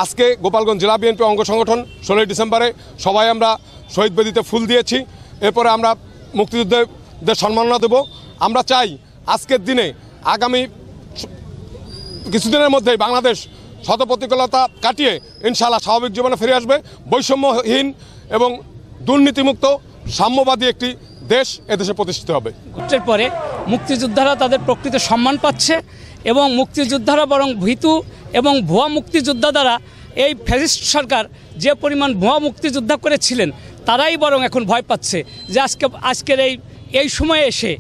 আজকে গোপালগঞ্জ জেলা বিএনপি অঙ্গ সংগঠন 16 ডিসেম্বরে সবাই আমরা শহীদ বেদিতে ফুল দিয়েছি। এরপরে আমরা মুক্তিযুদ্ধদের সম্মাননা দেব। আমরা চাই আজকের দিনে আগামী কিছুদিনের মধ্যেই বাংলাদেশ শত প্রতিকূলতা কাটিয়ে ইনশাআল্লাহ স্বাভাবিক জীবনে ফিরে আসবে। বৈষম্যহীন এবং দুর্নীতিমুক্ত সাম্যবাদী একটি দেশ এদেশে প্রতিষ্ঠিত হবে। এর পরে মুক্তিযোদ্ধারা তাদের প্রকৃত সম্মান পাচ্ছে এবং মুক্তিযোদ্ধারা বরং ভীতু এবং ভুয়া মুক্তিযোদ্ধা দ্বারা এই ফ্যাসিস্ট সরকার যে পরিমাণ ভুয়া মুক্তিযোদ্ধা করেছিলেন তারাই বরং এখন ভয় পাচ্ছে যে আজকের এই সময়ে এসে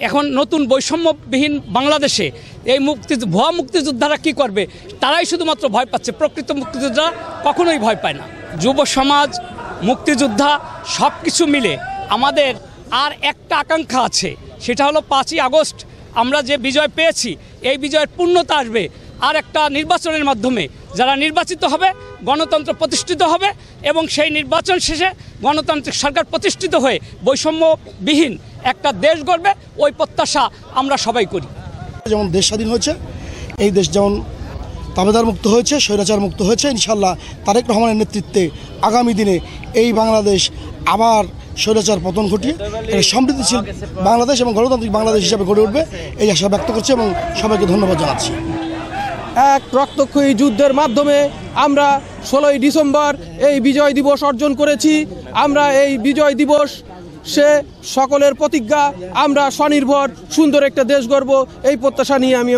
এখন নতুন বৈষম্যবিহীন বাংলাদেশে এই ভুয়া মুক্তিযোদ্ধারা কি করবে তারাই শুধুমাত্র ভয় পাচ্ছে। প্রকৃত মুক্তিযোদ্ধা কখনোই ভয় পায় না। যুব সমাজ, মুক্তিযোদ্ধা সব কিছু মিলে আমাদের আর একটা আকাঙ্ক্ষা আছে, সেটা হলো 5ই আগস্ট আমরা যে বিজয় পেয়েছি এই বিজয়ের পূর্ণতা আসবে আর একটা নির্বাচনের মাধ্যমে। যারা নির্বাচিত হবে গণতন্ত্র প্রতিষ্ঠিত হবে এবং সেই নির্বাচন শেষে গণতান্ত্রিক সরকার প্রতিষ্ঠিত হয়ে বৈষম্যবিহীন একটা দেশ গড়বে, ওই প্রত্যাশা আমরা সবাই করি। যেমন দেশ স্বাধীন হয়েছে, এই দেশ যেমন তাবেদার মুক্ত হয়েছে, স্বৈরাচার মুক্ত হয়েছে, ইনশাআল্লাহ তারেক রহমানের নেতৃত্বে আগামী দিনে এই বাংলাদেশ আবার স্বৈরাচার পতন ঘটিয়ে সমৃদ্ধিশীল বাংলাদেশ এবং গণতান্ত্রিক বাংলাদেশ হিসাবে গড়ে উঠবে, এই আশা ব্যক্ত করছি এবং সবাইকে ধন্যবাদ জানাচ্ছি। এক রক্তক্ষয়ী যুদ্ধের মাধ্যমে আমরা 16ই ডিসেম্বর এই বিজয় দিবস অর্জন করেছি। আমরা এই বিজয় দিবস সে সকলের প্রতিজ্ঞা আমরা স্বনির্ভর সুন্দর একটা দেশ গড়ব, এই প্রত্যাশা নিয়ে আমি